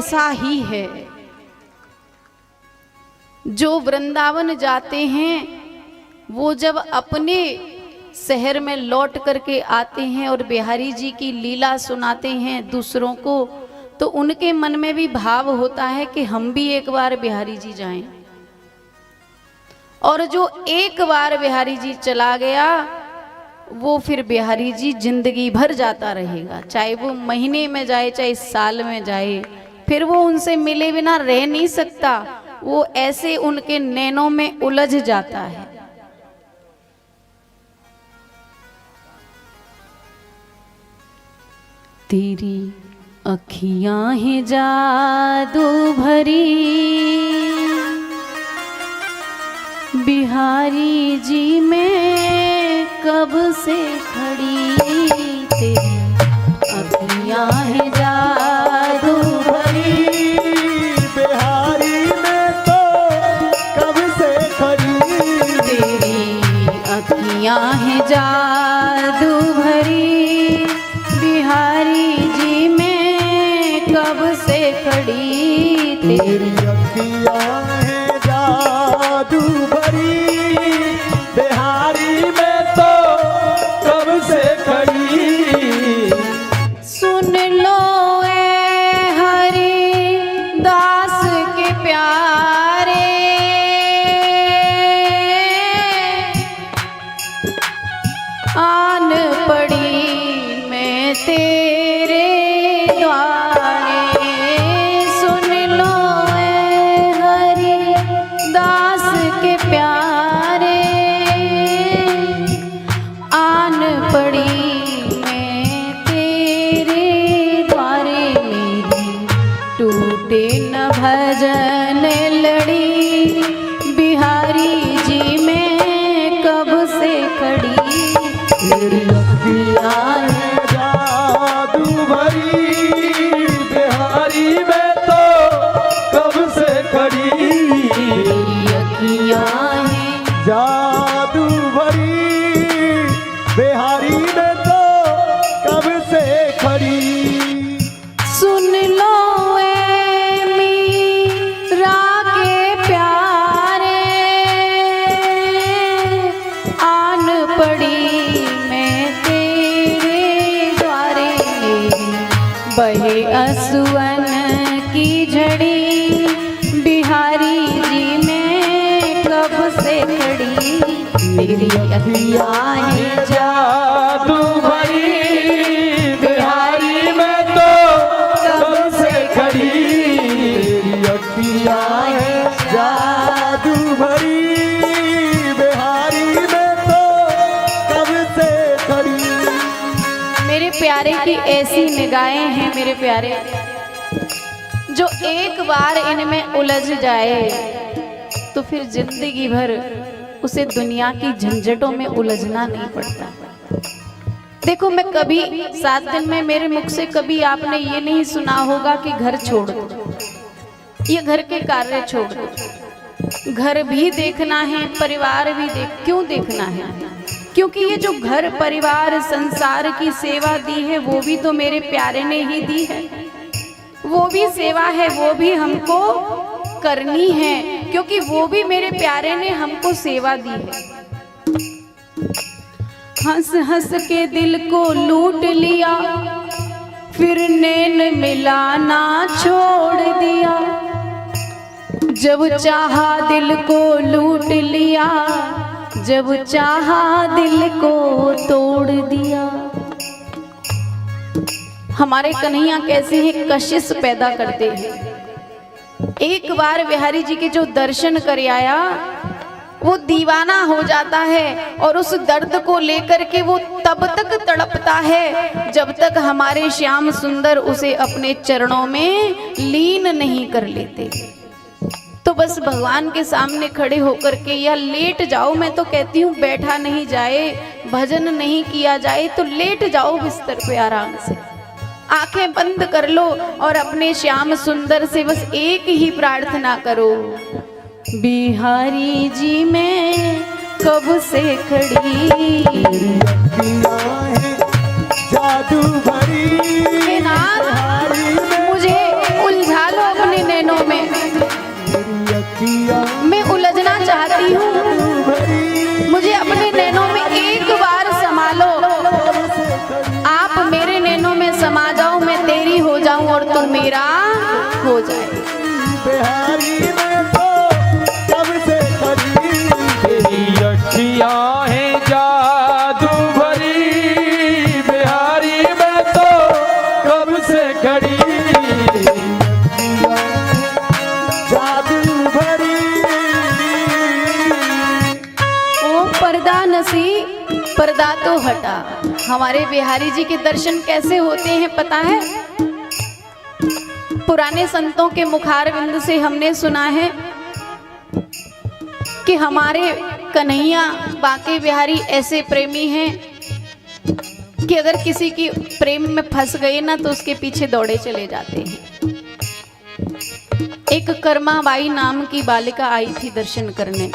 ऐसा ही है। जो वृंदावन जाते हैं वो जब अपने शहर में लौट करके आते हैं और बिहारी जी की लीला सुनाते हैं दूसरों को, तो उनके मन में भी भाव होता है कि हम भी एक बार बिहारी जी जाएं। और जो एक बार बिहारी जी चला गया वो फिर बिहारी जी जिंदगी भर जाता रहेगा, चाहे वो महीने में जाए चाहे साल में जाए, फिर वो उनसे मिले बिना रह नहीं सकता। वो ऐसे उनके नैनों में उलझ जाता है। तेरी अखियां हैं जादू भरी बिहारी जी मैं कब से खड़ी, तेरी अखियां हैं जादू भरी बिहारी में तो कब से खड़ी, तेरी अखियां हैं जादू भरी बिहारी जी मैं कब से खड़ी, तेरी अखियां हैं जादू भरी बिहारी में तो कब से खड़ी। सुन लो ए हरि दास के प्यारे, आन पड़ी मैं तेरे द्वारे। सुन लो ए हरि दास के प्यारे, आन पड़ी मैं तेरे द्वारे। मेरी टूटे न भजन लड़ी बिहारी जी मैं कब से खड़ी, तेरी अखियां हैं जादू भरी बिहारी में तो कब से खड़ी, तेरी अखियां हैं जादू भरी बिहारी में तो कब से खड़ी। सुन लो ए मीरा के प्यारे, आन पड़ी मैं तेरे द्वारे। बहे असुवन की झड़ी बिहारी जी मैं कब से खड़ी, तेरी अखियां हैं जादू भरी बिहारी में तो कब से खड़ी, तेरी अखियां हैं जादू भरी बिहारी में तो कब से खड़ी। मेरे प्यारे की ऐसी निगाहें हैं मेरे प्यारे, जो एक बार इनमें उलझ जाए तो फिर जिंदगी भर उसे दुनिया की झंझटों में उलझना नहीं पड़ता। देखो, मैं कभी 7 दिन में मेरे मुख से कभी आपने ये नहीं सुना होगा कि घर छोड़ दो, ये घर के कार्य छोड़ दो। घर भी देखना है, परिवार भी क्यों देखना है? क्योंकि ये जो घर परिवार संसार की सेवा दी है वो भी तो मेरे प्यारे ने ही दी है। वो भी सेवा है, वो भी हमको करनी है, क्योंकि वो भी मेरे प्यारे ने हमको सेवा दी है। हंस हंस के दिल को लूट लिया, फिर नैन मिलाना छोड़ दिया। जब चाहा दिल को लूट लिया, जब चाहा दिल को तोड़ दिया। हमारे कन्हैया कैसे हैं, कशिश पैदा करते हैं। एक बार बिहारी जी के जो दर्शन कर आया वो दीवाना हो जाता है और उस दर्द को लेकर के वो तब तक तड़पता है जब तक हमारे श्याम सुंदर उसे अपने चरणों में लीन नहीं कर लेते। तो बस भगवान के सामने खड़े होकर के या लेट जाओ, मैं तो कहती हूँ बैठा नहीं जाए, भजन नहीं किया जाए तो लेट जाओ बिस्तर पे आराम से, आंखें बंद कर लो और अपने श्याम सुंदर से बस एक ही प्रार्थना करो, बिहारी जी मैं कब से खड़ी, जादू भरी मुझे उलझा लो अपने नैनों में मेरी अखियाँ मैं उलझना चाहती हूँ, जादू भरी मुझे अपने नैनों में एक बार समा लो। आप मेरे नैनों में समा जाओ, मैं तेरी हो जाऊं और तू मेरा हो जाए। बिहारी में तो कब से खड़ी तेरी अखियाँ हैं जादू भरी, बिहारी में तो कब से खड़ी जादू भरी। ओ पर्दा नसी पर्दा तो हटा। हमारे बिहारी जी के दर्शन कैसे होते हैं पता है? पुराने संतों के मुखारविंद से हमने सुना है कि हमारे कन्हैया बांके बिहारी ऐसे प्रेमी हैं कि अगर किसी की प्रेम में फंस गए ना तो उसके पीछे दौड़े चले जाते हैं। एक कर्माबाई नाम की बालिका आई थी दर्शन करने,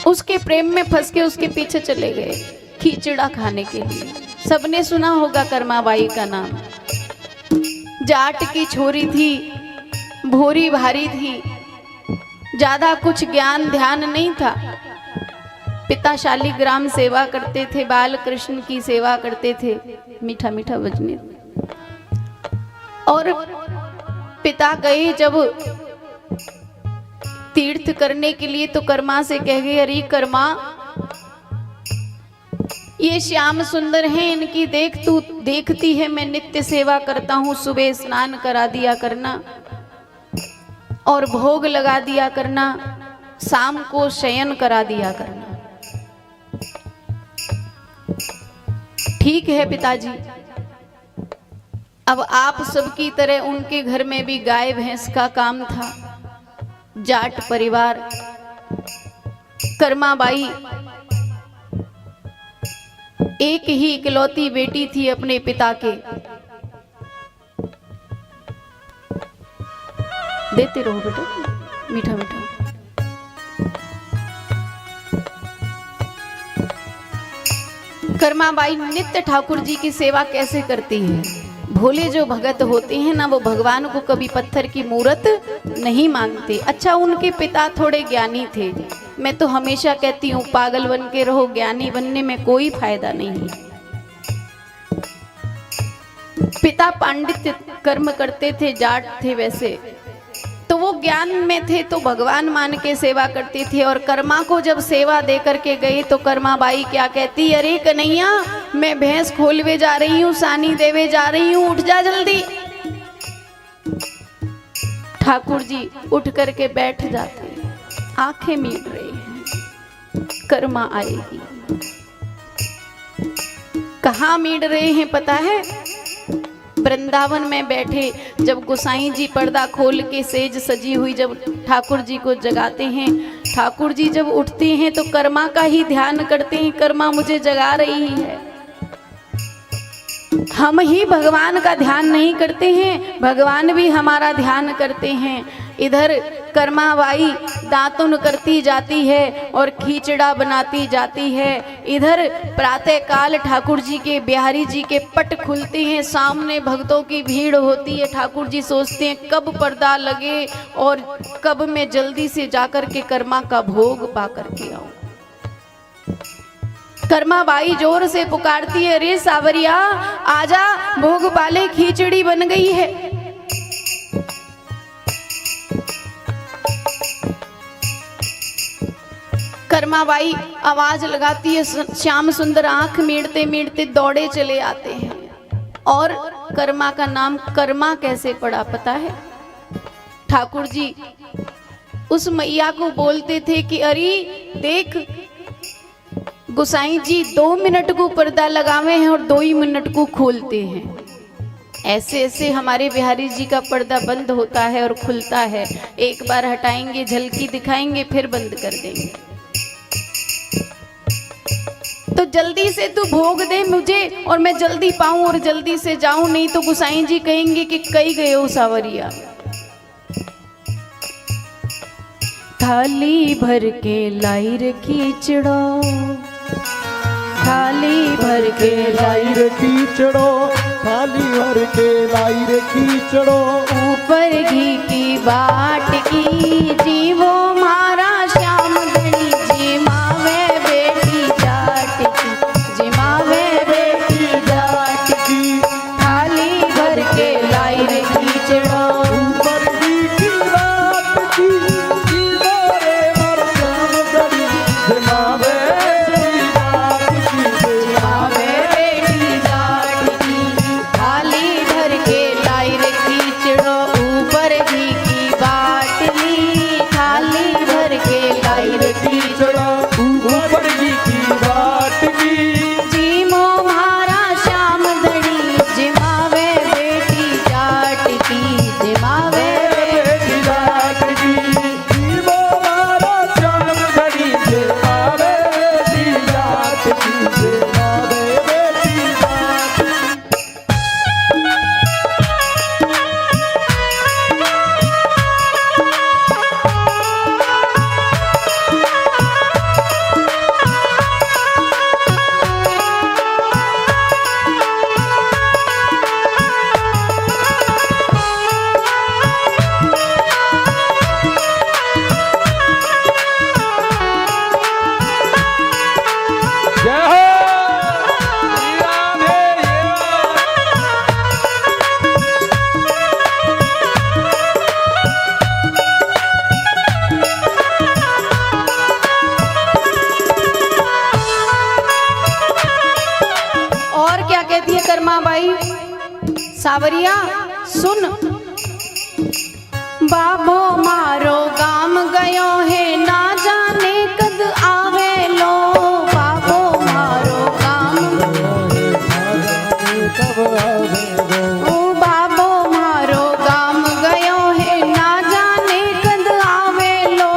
उसके प्रेम में फंस के उसके पीछे चले गए खिचड़ा खाने के लिए। सबने सुना होगा कर्माबाई का नाम। जाट की छोरी थी, भोरी भारी थी, ज्यादा कुछ ज्ञान ध्यान नहीं था। पिता शालिग्राम सेवा करते थे, बाल कृष्ण की सेवा करते थे, मीठा मीठा बजने। और पिता गए जब तीर्थ करने के लिए तो कर्मा से कह गए, अरे कर्मा ये श्याम सुंदर हैं, इनकी देख तू देखती है मैं नित्य सेवा करता हूँ, सुबह स्नान करा दिया करना और भोग लगा दिया करना, शाम को शयन करा दिया करना। ठीक है पिताजी। अब आप सबकी तरह उनके घर में भी गाय भैंस का काम था। जाट परिवार, कर्माबाई एक ही इकलौती बेटी थी अपने पिता के। देते रहो बेटा मीठा मीठा। कर्माबाई नित्य ठाकुर जी की सेवा कैसे करती है? भोले जो भगत होते हैं ना, वो भगवान को कभी पत्थर की मूरत नहीं मांगते। अच्छा, उनके पिता थोड़े ज्ञानी थे। मैं तो हमेशा कहती हूँ पागल बन के रहो, ज्ञानी बनने में कोई फायदा नहीं। पिता पांडित्य कर्म करते थे, जाट थे वैसे, तो वो ज्ञान में थे तो भगवान मान के सेवा करते थे। और कर्मा को जब सेवा दे करके गए तो कर्माबाई क्या कहती, अरे कन्हैया मैं भैंस खोलवे जा रही हूँ, सानी देवे जा रही हूँ, उठ जा जल्दी। ठाकुर जी उठ करके बैठ जाते, आंखें मीट रहे हैं, कर्मा आएगी। कहाँ मीट रहे हैं पता है? वृंदावन में बैठे जब गोसाई जी पर्दा खोल के सेज सजी हुई जब ठाकुर जी को जगाते हैं, ठाकुर जी जब उठते हैं तो कर्मा का ही ध्यान करते हैं, कर्मा मुझे जगा रही है। हम ही भगवान का ध्यान नहीं करते हैं, भगवान भी हमारा ध्यान करते हैं। इधर कर्माबाई दातुन करती जाती है और खिचड़ा बनाती जाती है। इधर प्रातः काल ठाकुर जी के, बिहारी जी के पट खुलते हैं, सामने भक्तों की भीड़ होती है। ठाकुर जी सोचते हैं कब पर्दा लगे और कब मैं जल्दी से जाकर के कर्मा का भोग पा करके आऊं। कर्माबाई जोर से पुकारती है, अरे सावरिया आजा, भोग पाले, खिचड़ी बन गई है। कर्माबाई आवाज लगाती है, श्याम सुंदर आंख मीड़ते मीड़ते दौड़े चले आते हैं। और कर्मा का नाम कर्मा कैसे पड़ा पता है? ठाकुर जी उस मैया को बोलते थे कि अरे देख गोसाई जी 2 मिनट को पर्दा लगावे हैं और 2 ही मिनट को खोलते हैं। ऐसे ऐसे हमारे बिहारी जी का पर्दा बंद होता है और खुलता है। एक बार हटाएंगे, झलकी दिखाएंगे, फिर बंद कर देंगे। तो जल्दी से तू भोग दे मुझे और मैं जल्दी पाऊं और जल्दी से जाऊं, नहीं तो गोसाई जी कहेंगे कि कई गए हो सावरिया। थाली भर के लाई रे खिचड़ो, थाली भर के लाई रे खिचड़ो, थाली भर के लाई रे खींचड़ो ऊपर घी की बाट की जीवो मारा श्याम धनी जिमावे बेटी जाट की जिमावे बेटी जाट की थाली भर के लाई रे खींचड़ो ऊपर की बात की जीवो रे मर श्याम धनी जिमावे बेटी जाट की जिमावे बेटी जाट की थाली भर के लाई रे खींचड़ो ऊपर घी की बाटली थाली भर के लाई रे खींचड़ो ऊपर की बात की जीमो मारा श्याम धनी जिमावे बेटी जाट की जिमावे बेटी जाट की जीवो मारा श्याम धनी जिमावे बेटी जाट की जिमावे बेटी जाट की जय हो श्री राम है और क्या कहती है कर्मा बाई सावरिया सुन बाबो मारो गाम गयो है ना जाने कद आवे लो बाबो मारो गाम कब आवे वो ओ बाबो मारो गाम गयो है ना जाने कद आवे लो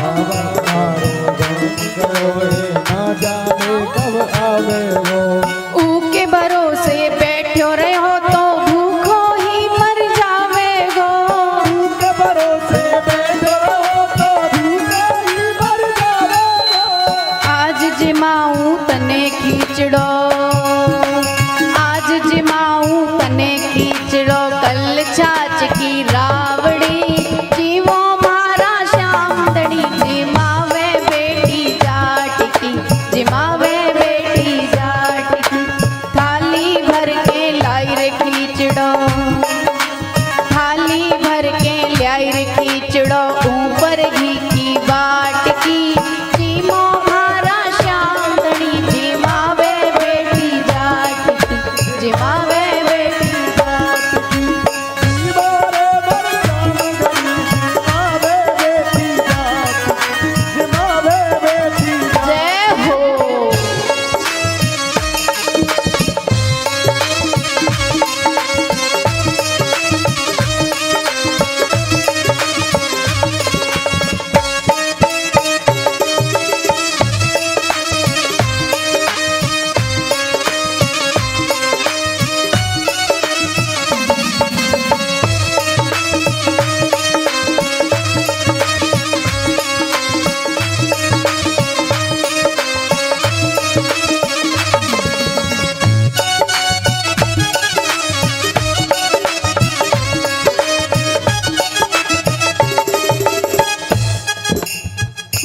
बाबा मारो गाम गयो है ना जाने कब आवे वो ऊके भरोसे बैठो रहो तो भूखो ही मर जावे गो के भरोसे बैठो रहो तो भूखे ही मर जाओगे आज जिमाऊं तने खींचड़ो आज जिमाऊं तने खींचड़ो कल छाछ की रावड़ी जीवो मारा श्याम धनी जिमावे बेटी जाट की जिमावे बेटी जाट की थाली भर के लाई रे खींचड़ो थाली भर के लाई रे खींचड़ो ऊपर घी की बाट की जीमो मारा श्याम धनी जिमावे बेटी जाट की जिमावे बेटी जाट की जीवो रे मर श्याम धनी जिमावे बेटी जाट जिमावे बेटी जाट जय हो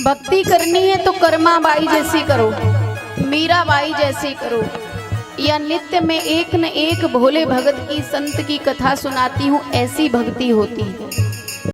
भक्ति करनी है तो कर्मा बाई जैसी करो मीरा बाई जैसी करो या नित्य में एक न एक भोले भगत की संत की कथा सुनाती हूँ ऐसी भक्ति होती है।